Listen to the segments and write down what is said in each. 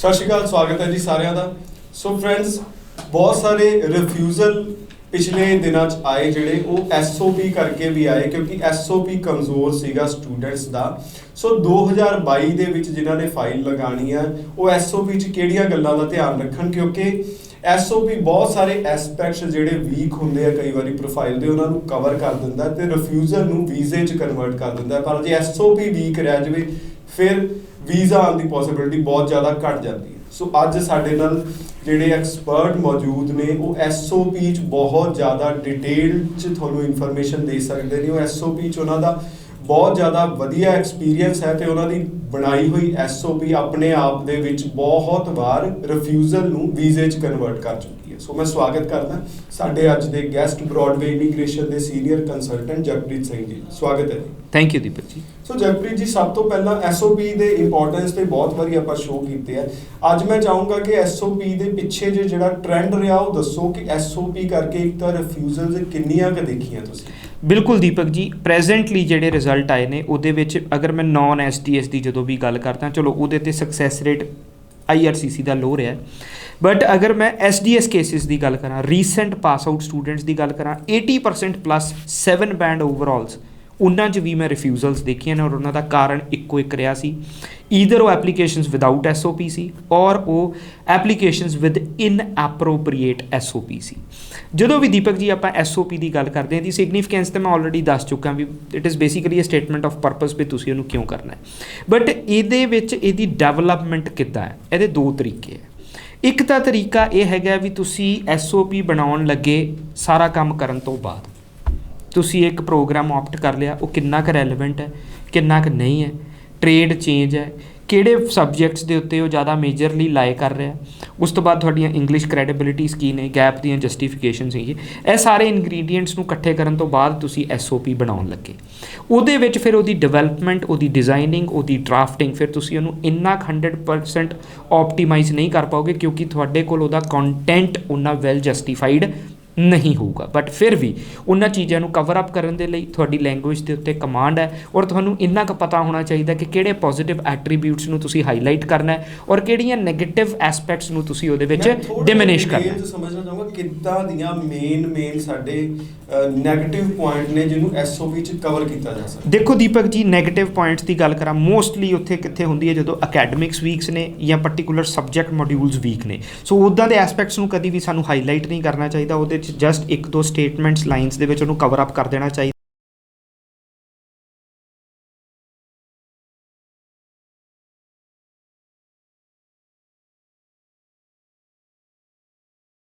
ਸਤਿ ਸ਼੍ਰੀ ਅਕਾਲ, ਸਵਾਗਤ ਹੈ ਜੀ ਸਾਰਿਆਂ ਦਾ। ਸੋ ਫਰੈਂਡਸ, ਬਹੁਤ ਸਾਰੇ ਰਿਫਿਊਜ਼ਲ ਪਿਛਲੇ ਦਿਨਾਂ 'ਚ ਆਏ ਜਿਹੜੇ ਉਹ SOP ਕਰਕੇ ਵੀ ਆਏ, ਕਿਉਂਕਿ SOP ਕਮਜ਼ੋਰ ਸੀਗਾ ਸਟੂਡੈਂਟਸ ਦਾ। ਸੋ 2022 ਦੇ ਵਿੱਚ ਜਿਨ੍ਹਾਂ ਨੇ ਫਾਈਲ ਲਗਾਉਣੀ ਹੈ ਉਹ SOP 'ਚ ਕਿਹੜੀਆਂ ਗੱਲਾਂ ਦਾ ਧਿਆਨ ਰੱਖਣ, ਕਿਉਂਕਿ SOP ਬਹੁਤ ਸਾਰੇ ਐਸਪੈਕਟਸ ਜਿਹੜੇ ਵੀਕ ਹੁੰਦੇ ਆ ਕਈ ਵਾਰੀ ਪ੍ਰੋਫਾਈਲ ਦੇ, ਉਹਨਾਂ ਨੂੰ ਕਵਰ ਕਰ ਦਿੰਦਾ ਤੇ ਰਿਫਿਊਜ਼ਲ ਨੂੰ ਵੀਜ਼ੇ 'ਚ ਕਨਵਰਟ ਕਰ ਦਿੰਦਾ। ਪਰ ਜੇ SOP ਵੀਕ ਰਹਿ ਜਾਵੇ ਫਿਰ ਵੀਜ਼ਾ ਆਉਣ ਦੀ ਪੋਸੀਬਿਲਿਟੀ ਬਹੁਤ ਜ਼ਿਆਦਾ ਘੱਟ ਜਾਂਦੀ ਹੈ। ਸੋ ਅੱਜ ਸਾਡੇ ਨਾਲ ਜਿਹੜੇ ਐਕਸਪਰਟ ਮੌਜੂਦ ਨੇ ਉਹ SOP 'ਚ ਬਹੁਤ ਜ਼ਿਆਦਾ ਡਿਟੇਲ 'ਚ ਤੁਹਾਨੂੰ ਇਨਫੋਰਮੇਸ਼ਨ ਦੇ ਸਕਦੇ ਨੇ। ਉਹ SOP 'ਚ ਉਹਨਾਂ ਦਾ ਬਹੁਤ ਜ਼ਿਆਦਾ ਵਧੀਆ ਐਕਸਪੀਰੀਅੰਸ ਹੈ ਤੇ ਉਹਨਾਂ ਦੀ ਬਣਾਈ ਹੋਈ SOP ਆਪਣੇ ਆਪ ਦੇ ਵਿੱਚ ਬਹੁਤ ਵਾਰ ਰਿਫਿਊਜ਼ਲ ਨੂੰ ਵੀਜ਼ੇ 'ਚ ਕਨਵਰਟ ਕਰ ਚੁੱਕੀ ਹੈ। ਸੋ ਮੈਂ ਸਵਾਗਤ ਕਰਦਾ ਸਾਡੇ ਅੱਜ ਦੇ ਗੈਸਟ ਬ੍ਰੌਡਵੇ ਇਮੀਗ੍ਰੇਸ਼ਨ ਦੇ ਸੀਨੀਅਰ ਕੰਸਲਟੈਂਟ ਜਗਪ੍ਰੀਤ ਸਿੰਘ ਜੀ। ਸਵਾਗਤ ਹੈ ਜੀ। ਥੈਂਕ ਯੂ ਦੀਪਕ ਜੀ। ਸੋ ਜਗਪ੍ਰੀਤ ਜੀ, ਸਭ ਤੋਂ ਪਹਿਲਾਂ SOP ਦੇ ਇੰਪੋਰਟੈਂਸ ਤੇ ਬਹੁਤ ਵਾਰੀ ਆਪਾਂ ਸ਼ੋਅ ਕੀਤੇ ਆ। ਅੱਜ ਮੈਂ ਚਾਹੂੰਗਾ ਕਿ SOP ਦੇ ਪਿੱਛੇ ਜਿਹੜਾ ਟ੍ਰੈਂਡ ਰਿਹਾ ਉਹ ਦੱਸੋ ਕਿ SOP ਕਰਕੇ ਇੱਕ ਤਾਂ ਰਿਫਿਊਜ਼ਲ ਕਿੰਨੀਆਂ ਕੁ ਦੇਖੀਆਂ ਤੁਸੀਂ? ਬਿਲਕੁਲ ਦੀਪਕ ਜੀ, ਪ੍ਰੈਜ਼ੈਂਟਲੀ ਜਿਹੜੇ ਰਿਜ਼ਲਟ ਆਏ ਨੇ ਉਹਦੇ ਵਿੱਚ ਅਗਰ ਮੈਂ ਨੌਨ STS ਦੀ ਜਦੋਂ ਵੀ ਗੱਲ ਕਰਦਾ, ਚਲੋ ਉਹਦੇ ਤੇ ਸਕਸੈਸ ਰੇਟ IRCC ਦਾ ਲੋ ਰਿਹਾ, ਬਟ ਅਗਰ ਮੈਂ SDS ਕੇਸਿਸ ਦੀ ਗੱਲ ਕਰਾਂ, ਰੀਸੈਂਟ ਪਾਸ ਆਊਟ ਸਟੂਡੈਂਟਸ ਦੀ ਗੱਲ ਕਰਾਂ, 80% ਪਲੱਸ 7 ਬੈਂਡ ਓਵਰਆਲਸ ਉਹਨਾਂ 'ਚ ਵੀ ਮੈਂ ਰਿਫਿਊਜ਼ਲਸ ਦੇਖੀਆਂ ਨੇ। ਔਰ ਉਹਨਾਂ ਦਾ ਕਾਰਨ ਇੱਕੋ ਇੱਕ ਰਿਹਾ ਸੀ, ਈਦਰ ਉਹ ਐਪਲੀਕੇਸ਼ਨਸ ਵਿਦਾਊਟ SOP ਸੀ ਔਰ ਉਹ ਐਪਲੀਕੇਸ਼ਨਸ ਵਿਦ ਇਨਐਪਰੋਪਰੀਏਟ SOP ਸੀ। ਜਦੋਂ ਵੀ ਦੀਪਕ ਜੀ ਆਪਾਂ SOP ਦੀ ਗੱਲ ਕਰਦੇ ਹਾਂ, ਦੀ ਸਿਗਨੀਫਿਕੈਂਸ ਤਾਂ ਮੈਂ ਆਲਰੇਡੀ ਦੱਸ ਚੁੱਕਾ ਵੀ it is basically a statement of purpose ਵੀ ਤੁਸੀਂ ਉਹਨੂੰ ਕਿਉਂ ਕਰਨਾ ਹੈ। ਬਟ ਇਹਦੇ ਵਿੱਚ ਇਹਦੀ ਡਿਵੈਲਪਮੈਂਟ ਕਿੱਦਾਂ ਹੈ, ਇਹਦੇ ਦੋ ਤਰੀਕੇ ਹੈ। ਇੱਕ ਤਾਂ ਤਰੀਕਾ ਇਹ ਹੈਗਾ ਵੀ ਤੁਸੀਂ SOP ਬਣਾਉਣ ਲੱਗੇ ਸਾਰਾ ਕੰਮ ਕਰਨ ਤੋਂ ਬਾਅਦ ਤੁਸੀਂ ਇੱਕ ਪ੍ਰੋਗਰਾਮ ਆਪਟ ਕਰ ਲਿਆ, ਉਹ ਕਿੰਨਾ ਕੁ ਰੈਲੇਵੈਂਟ ਹੈ, ਕਿੰਨਾ ਕੁ ਨਹੀਂ ਹੈ, ਟ੍ਰੇਡ ਚੇਂਜ ਹੈ, ਕਿਹੜੇ ਸਬਜੈਕਟਸ ਦੇ ਉੱਤੇ ਉਹ ਜ਼ਿਆਦਾ ਮੇਜਰਲੀ ਲਾਏ ਕਰ ਰਿਹਾ, ਉਸ ਤੋਂ ਬਾਅਦ ਤੁਹਾਡੀਆਂ ਇੰਗਲਿਸ਼ ਕ੍ਰੈਡੀਬਿਲਿਟੀਜ਼ ਕੀ ਨੇ, ਗੈਪ ਦੀਆਂ ਜਸਟੀਫਿਕੇਸ਼ਨਸ ਹੈਗੀ, ਇਹ ਸਾਰੇ ਇੰਗਰੀਡੀਐਂਟਸ ਨੂੰ ਇਕੱਠੇ ਕਰਨ ਤੋਂ ਬਾਅਦ ਤੁਸੀਂ SOP ਬਣਾਉਣ ਲੱਗੇ। ਉਹਦੇ ਵਿੱਚ ਫਿਰ ਉਹਦੀ ਡਿਵੈਲਪਮੈਂਟ, ਉਹਦੀ ਡਿਜ਼ਾਈਨਿੰਗ, ਉਹਦੀ ਡਰਾਫਟਿੰਗ, ਫਿਰ ਤੁਸੀਂ ਉਹਨੂੰ ਇੰਨਾ 100% ਆਪਟੀਮਾਈਜ਼ ਨਹੀਂ ਕਰ ਪਾਓਗੇ ਕਿਉਂਕਿ ਤੁਹਾਡੇ ਕੋਲ ਉਹਦਾ ਕੰਟੈਂਟ ਉਨਾ ਵੈਲ ਜਸਟੀਫਾਈਡ ਨਹੀਂ ਹੋਊਗਾ। ਬਟ ਫਿਰ ਵੀ ਉਹਨਾਂ ਚੀਜ਼ਾਂ ਨੂੰ ਕਵਰ ਅਪ ਕਰਨ ਦੇ ਲਈ ਤੁਹਾਡੀ ਲੈਂਗੁਏਜ ਦੇ ਉੱਤੇ ਕਮਾਂਡ ਹੈ ਔਰ ਤੁਹਾਨੂੰ ਇੰਨਾ ਕੁ ਪਤਾ ਹੋਣਾ ਚਾਹੀਦਾ ਕਿ ਕਿਹੜੇ ਪੋਜ਼ੀਟਿਵ ਐਟਰੀਬਿਊਟਸ ਨੂੰ ਤੁਸੀਂ ਹਾਈਲਾਈਟ ਕਰਨਾ ਹੈ ਔਰ ਕਿਹੜੀਆਂ ਨੈਗੇਟਿਵ ਐਸਪੈਕਟਸ ਨੂੰ ਤੁਸੀਂ ਉਹਦੇ ਵਿੱਚ ਡਿਮਿਨਿਸ਼ ਕਰਨਾ ਹੈ। ਸਮਝਣਾ ਚਾਹੂੰਗਾ ਕਿੱਦਾਂ ਦੀਆਂ ਮੇਨ ਸਾਡੇ ਨੈਗੇਟਿਵ ਪੁਆਇੰਟ ਨੇ ਜਿਹਨੂੰ SOP 'ਚ ਕਵਰ ਕੀਤਾ ਜਾ ਸਕਦਾ। ਦੇਖੋ ਦੀਪਕ ਜੀ, ਨੈਗੇਟਿਵ ਪੁਆਇੰਟਸ ਦੀ ਗੱਲ ਕਰਾਂ, ਮੋਸਟਲੀ ਉੱਥੇ ਕਿੱਥੇ ਹੁੰਦੀ ਹੈ ਜਦੋਂ ਅਕੈਡਮਿਕਸ ਵੀਕਸ ਨੇ ਜਾਂ ਪਰਟੀਕੂਲਰ ਸਬਜੈਕਟ ਮੋਡਿਊਲਸ ਵੀਕ ਨੇ। ਸੋ ਉੱਦਾਂ ਦੇ ਐਸਪੈਕਟਸ ਨੂੰ ਕਦੀ ਵੀ ਸਾਨੂੰ ਹਾਈਲਾਈਟ ਨਹੀਂ ਕਰਨਾ ਚਾਹੀਦਾ, ਉਹਦੇ 'ਚ ਜਸਟ ਇੱਕ ਦੋ ਸਟੇਟਮੈਂਟਸ ਲਾਈਨਸ ਦੇ ਵਿੱਚ ਉਹਨੂੰ ਕਵਰ ਅਪ ਕਰ ਦੇਣਾ ਚਾਹੀਦਾ।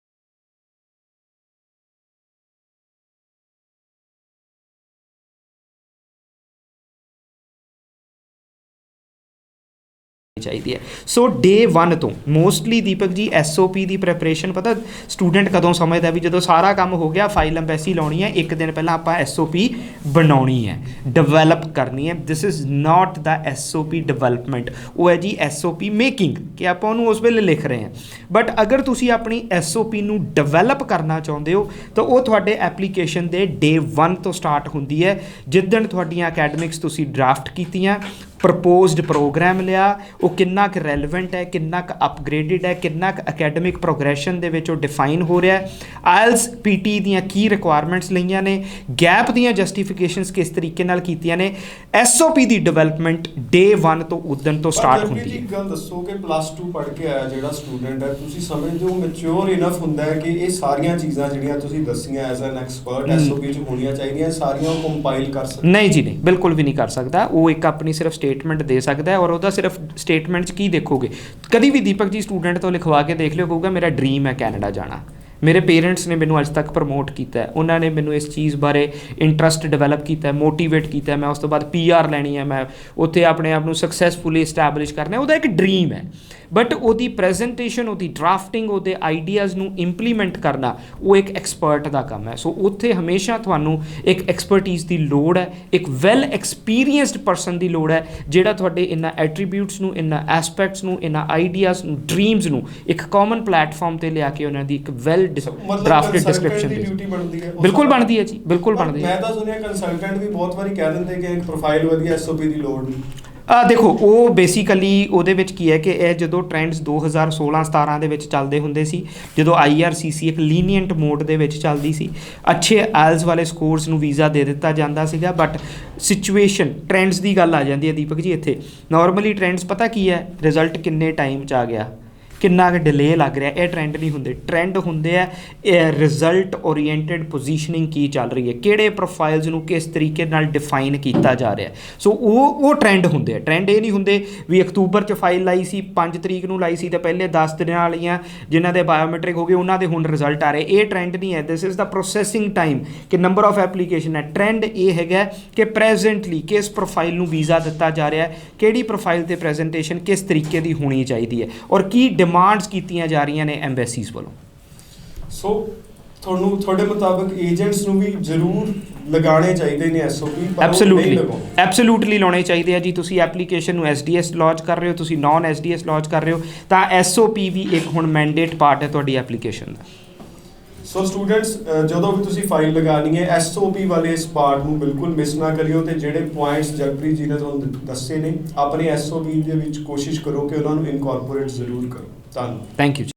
ਚਾਹੀਦੀ ਹੈ। ਸੋ ਡੇ 1 ਤੋਂ ਮੋਸਟਲੀ ਦੀਪਕ ਜੀ SOP ਦੀ ਪ੍ਰੈਪਰੇਸ਼ਨ ਪਤਾ ਸਟੂਡੈਂਟ ਕਦੋਂ ਸਮਝਦਾ ਵੀ ਜਦੋਂ ਸਾਰਾ ਕੰਮ ਹੋ ਗਿਆ, ਫਾਈਲ ਐਮਬੈਸੀ ਲਾਉਣੀ ਹੈ, ਇੱਕ ਦਿਨ ਪਹਿਲਾਂ ਆਪਾਂ SOP ਬਣਾਉਣੀ ਹੈ, ਡਿਵੈਲਪ ਕਰਨੀ ਹੈ। This is not the SOP development, ਉਹ ਹੈ ਜੀ SOP ਮੇਕਿੰਗ, ਕਿ ਆਪਾਂ ਉਹਨੂੰ ਉਸ ਵੇਲੇ ਲਿਖ ਰਹੇ ਹਾਂ। ਬਟ ਅਗਰ ਤੁਸੀਂ ਆਪਣੀ SOP ਨੂੰ ਡਿਵੈਲਪ ਕਰਨਾ ਚਾਹੁੰਦੇ ਹੋ ਤਾਂ ਉਹ ਤੁਹਾਡੇ ਐਪਲੀਕੇਸ਼ਨ ਦੇ ਡੇ 1 ਤੋਂ ਸਟਾਰਟ ਹੁੰਦੀ ਹੈ, ਜਿੱਦਣ ਤੁਹਾਡੀਆਂ ਅਕੈਡਮਿਕਸ ਤੁਸੀਂ ਡਰਾਫਟ ਕੀਤੀਆਂ, ਪ੍ਰਪੋਜ਼ਡ ਪ੍ਰੋਗਰਾਮ ਲਿਆ, ਉਹ ਕਿੰਨਾ ਕੁ ਰੈਲੇਵੈਂਟ ਹੈ, ਕਿੰਨਾ ਕੁ ਅਪਗ੍ਰੇਡਡ ਹੈ, ਕਿੰਨਾ ਕੁ ਅਕੈਡਮਿਕ ਪ੍ਰੋਗਰੈਸ਼ਨ ਦੇ ਵਿੱਚ ਉਹ ਡਿਫਾਈਨ ਹੋ ਰਿਹਾ, IELTS PT ਦੀਆਂ ਕੀ ਰਿਕੁਆਇਰਮੈਂਟਸ ਲਈਆਂ ਨੇ, ਗੈਪ ਦੀਆਂ ਜਸਟੀਫਿਕੇਸ਼ਨਸ ਕਿਸ ਤਰੀਕੇ ਨਾਲ ਕੀਤੀਆਂ ਨੇ। SOP ਦੀ ਡਿਵੈਲਪਮੈਂਟ ਡੇ 1 ਤੋਂ ਉਦਣ ਤੋਂ ਸਟਾਰਟ ਹੁੰਦੀ ਹੈ। ਇੱਕ ਗੱਲ ਦੱਸੋ ਕਿ +2 ਪੜ੍ਹ ਕੇ ਆਇਆ ਜਿਹੜਾ ਸਟੂਡੈਂਟ ਹੈ, ਤੁਸੀਂ ਸਮਝਦੇ ਹੋ ਮੈਚੁਰ ਇਨਫ ਹੁੰਦਾ ਹੈ ਕਿ ਇਹ ਸਾਰੀਆਂ ਚੀਜ਼ਾਂ ਜਿਹੜੀਆਂ ਤੁਸੀਂ ਦੱਸੀਆਂ ਐਜ਼ ਐਨ ਐਕਸਪਰਟ SOP 'ਚ ਹੋਣੀਆਂ ਚਾਹੀਦੀਆਂ, ਸਾਰੀਆਂ ਉਹ ਕੰਪਾਈਲ ਕਰ ਸਕਦਾ? ਨਹੀਂ ਜੀ, ਨਹੀਂ, ਬਿਲਕੁਲ ਵੀ ਨਹੀਂ ਕਰ ਸਕਦਾ। ਉਹ ਇੱਕ ਆਪਣੀ ਸਿਰਫ ਸਟੇਟਮੈਂਟ ਦੇ ਸਕਦਾ ਹੈ ਔਰ ਉਹਦਾ ਸਿਰਫ ਸਟੇਟਮੈਂਟ 'ਚ ਕੀ ਦੇਖੋਗੇ, ਕਦੀ ਵੀ ਦੀਪਕ ਜੀ ਸਟੂਡੈਂਟ ਤੋਂ ਲਿਖਵਾ ਕੇ ਦੇਖ ਲਿਓ, ਕਹੂਗਾ ਮੇਰਾ ਡਰੀਮ ਹੈ ਕੈਨੇਡਾ ਜਾਣਾ, ਮੇਰੇ ਪੇਰੈਂਟਸ ਨੇ ਮੈਨੂੰ ਅੱਜ ਤੱਕ ਪ੍ਰਮੋਟ ਕੀਤਾ ਹੈ, ਉਹਨਾਂ ਨੇ ਮੈਨੂੰ ਇਸ ਚੀਜ਼ ਬਾਰੇ ਇੰਟਰਸਟ ਡਿਵੈਲਪ ਕੀਤਾ, ਮੋਟੀਵੇਟ ਕੀਤਾ, ਮੈਂ ਉਸ ਤੋਂ ਬਾਅਦ PR ਲੈਣੀ ਹੈ, ਮੈਂ ਉੱਥੇ ਆਪਣੇ ਆਪ ਨੂੰ ਸਕਸੈਸਫੁਲੀ ਇਸਟੈਬਲਿਸ਼ ਕਰਨਾ, ਉਹਦਾ ਇੱਕ ਡਰੀਮ ਹੈ। ਬਟ ਉਹਦੀ ਪ੍ਰੈਜੈਂਟੇਸ਼ਨ, ਉਹਦੀ ਡਰਾਫਟਿੰਗ, ਉਹਦੇ ਆਈਡੀਆਜ਼ ਨੂੰ ਇੰਪਲੀਮੈਂਟ ਕਰਨਾ ਉਹ ਇੱਕ ਐਕਸਪਰਟ ਦਾ ਕੰਮ ਹੈ। ਸੋ ਉੱਥੇ ਹਮੇਸ਼ਾ ਤੁਹਾਨੂੰ ਇੱਕ ਐਕਸਪਰਟੀਜ਼ ਦੀ ਲੋੜ ਹੈ, ਇੱਕ ਵੈਲ ਐਕਸਪੀਰੀਅੰਸਡ ਪਰਸਨ ਦੀ ਲੋੜ ਹੈ ਜਿਹੜਾ ਤੁਹਾਡੇ ਇਹਨਾਂ ਐਟਰੀਬਿਊਟਸ ਨੂੰ, ਇਹਨਾਂ ਐਸਪੈਕਟਸ ਨੂੰ, ਇਹਨਾਂ ਆਈਡੀਆਜ਼ ਨੂੰ, ਡਰੀਮਸ ਨੂੰ ਇੱਕ ਕਾਮਨ ਪਲੇਟਫਾਰਮ ਤੇ ਲਿਆ ਕੇ ਉਹਨਾਂ ਦੀ ਇੱਕ ਵੈਲ ਡਰਾਫਟਡ ਡਿਸਕ੍ਰਿਪਸ਼ਨ ਦੀ ਡਿਊਟੀ ਬਣਦੀ ਹੈ। ਬਿਲਕੁਲ ਬਣਦੀ ਹੈ ਜੀ, ਬਿਲਕੁਲ ਬਣਦੀ ਹੈ। ਮੈਂ ਤਾਂ ਸੁਣਿਆ ਕੰਸਲਟੈਂਟ ਵੀ ਬਹੁਤ ਵਾਰੀ ਕਹਿ ਦਿੰਦੇ ਕਿ ਇੱਕ ਪ੍ਰੋਫਾਈਲ ਵਧੀਆ SOP ਦੀ ਲੋੜ ਨਹੀਂ। ਦੇਖੋ ਉਹ ਬੇਸਿਕਲੀ ਉਹਦੇ ਵਿੱਚ ਕੀ ਹੈ ਕਿ ਇਹ ਜਦੋਂ ਟ੍ਰੈਂਡਸ 2016-17 ਦੇ ਵਿੱਚ ਚੱਲਦੇ ਹੁੰਦੇ ਸੀ, ਜਦੋਂ IRCC ਇੱਕ ਲੀਨੀਅੰਟ ਮੋਡ ਦੇ ਵਿੱਚ ਚੱਲਦੀ ਸੀ, ਅੱਛੇ ਆਇਲਸ ਵਾਲੇ ਸਕੋਰਸ ਨੂੰ ਵੀਜ਼ਾ ਦੇ ਦਿੱਤਾ ਜਾਂਦਾ ਸੀਗਾ। ਬਟ ਸਿਚੁਏਸ਼ਨ ਟ੍ਰੈਂਡਸ ਦੀ ਗੱਲ ਆ ਜਾਂਦੀ ਹੈ ਦੀਪਕ ਜੀ ਇੱਥੇ। ਨਾਰਮਲੀ ਟ੍ਰੈਂਡਸ ਪਤਾ ਕੀ ਹੈ, ਰਿਜ਼ਲਟ ਕਿੰਨੇ ਟਾਈਮ 'ਚ ਆ ਗਿਆ, ਕਿੰਨਾ ਕੁ ਡਿਲੇ ਲੱਗ ਰਿਹਾ, ਇਹ ਟ੍ਰੈਂਡ ਨਹੀਂ ਹੁੰਦੇ। ਟ੍ਰੈਂਡ ਹੁੰਦੇ ਆ ਰਿਜ਼ਲਟ ਓਰੀਐਂਟਡ ਪੋਜੀਸ਼ਨਿੰਗ ਕੀ ਚੱਲ ਰਹੀ ਹੈ, ਕਿਹੜੇ ਪ੍ਰੋਫਾਈਲਸ ਨੂੰ ਕਿਸ ਤਰੀਕੇ ਨਾਲ ਡਿਫਾਈਨ ਕੀਤਾ ਜਾ ਰਿਹਾ। ਸੋ ਉਹ ਟ੍ਰੈਂਡ ਹੁੰਦੇ ਆ। ਟ੍ਰੈਂਡ ਇਹ ਨਹੀਂ ਹੁੰਦੇ ਵੀ ਅਕਤੂਬਰ 'ਚ ਫਾਈਲ ਲਾਈ ਸੀ, 5 ਤਰੀਕ ਨੂੰ ਲਾਈ ਸੀ, ਤੇ ਪਹਿਲੇ 10 ਦਿਨਾਂ ਵਾਲੀਆਂ ਜਿਨ੍ਹਾਂ ਦੇ ਬਾਇਓਮੈਟ੍ਰਿਕ ਹੋ ਗਏ ਉਹਨਾਂ ਦੇ ਹੁਣ ਰਿਜ਼ਲਟ ਆ ਰਹੇ। ਇਹ ਟ੍ਰੈਂਡ ਨਹੀਂ ਹੈ। This is the processing time ਕਿ ਨੰਬਰ ਆਫ ਐਪਲੀਕੇਸ਼ਨ ਹੈ। ਟ੍ਰੈਂਡ ਇਹ ਹੈਗਾ ਕਿ ਪ੍ਰੈਜ਼ੈਂਟਲੀ ਕਿਸ ਪ੍ਰੋਫਾਈਲ ਨੂੰ ਵੀਜ਼ਾ ਦਿੱਤਾ ਜਾ ਰਿਹਾ, ਕਿਹੜੀ ਪ੍ਰੋਫਾਈਲ 'ਤੇ ਪ੍ਰੈਜੈਂਟੇਸ਼ਨ ਕਿਸ ਤਰੀਕੇ ਦੀ ਹੋਣੀ ਚਾਹੀਦੀ ਹੈ, ਔਰ ਕੀ ਡਿਮਾਂਡਸ ਕੀਤੀਆਂ ਜਾ ਰਹੀਆਂ ਨੇ ਐਮਬੈਸੀਜ਼ ਵੱਲੋਂ। ਸੋ ਤੁਹਾਡੇ ਮੁਤਾਬਕ ਏਜੰਟਸ ਨੂੰ ਵੀ ਜ਼ਰੂਰ ਲਗਾਉਣੇ ਚਾਹੀਦੇ ਨੇ SOP? ਐਬਸੋਲੂਟਲੀ ਲਾਉਣੇ ਚਾਹੀਦੇ ਆ ਜੀ। ਤੁਸੀਂ ਐਪਲੀਕੇਸ਼ਨ ਨੂੰ SDS ਲਾਂਚ ਕਰ ਰਹੇ ਹੋ, ਤੁਸੀਂ ਨਾਨ SDS ਲਾਂਚ ਕਰ ਰਹੇ ਹੋ, ਤਾਂ SOP ਵੀ ਇੱਕ ਹੁਣ ਮੈਂਡੇਟ ਪਾਰਟ ਹੈ ਤੁਹਾਡੀ ਐਪਲੀਕੇਸ਼ਨ ਦਾ। ਸੋ ਸਟੂਡੈਂਟਸ, ਜਦੋਂ ਵੀ ਤੁਸੀਂ ਫਾਈਲ ਲਗਾਉਣੀ ਹੈ SOP ਵਾਲੇ ਇਸ ਪਾਰਟ ਨੂੰ ਬਿਲਕੁਲ ਮਿਸ ਨਾ ਕਰਿਓ, ਤੇ ਜਿਹੜੇ ਪੁਆਇੰਟਸ ਜਗਪ੍ਰੀਤ ਜੀ ਨੇ ਤੁਹਾਨੂੰ ਦੱਸੇ ਨੇ ਆਪਣੇ SOP ਦੇ ਵਿੱਚ ਕੋਸ਼ਿਸ਼ ਕਰੋ ਕਿ ਉਹਨਾਂ ਨੂੰ ਇਨਕੋਰਪੋਰੇਟ ਜ਼ਰੂਰ ਕਰੋ। ਧੰਨਵਾਦ। Thank you.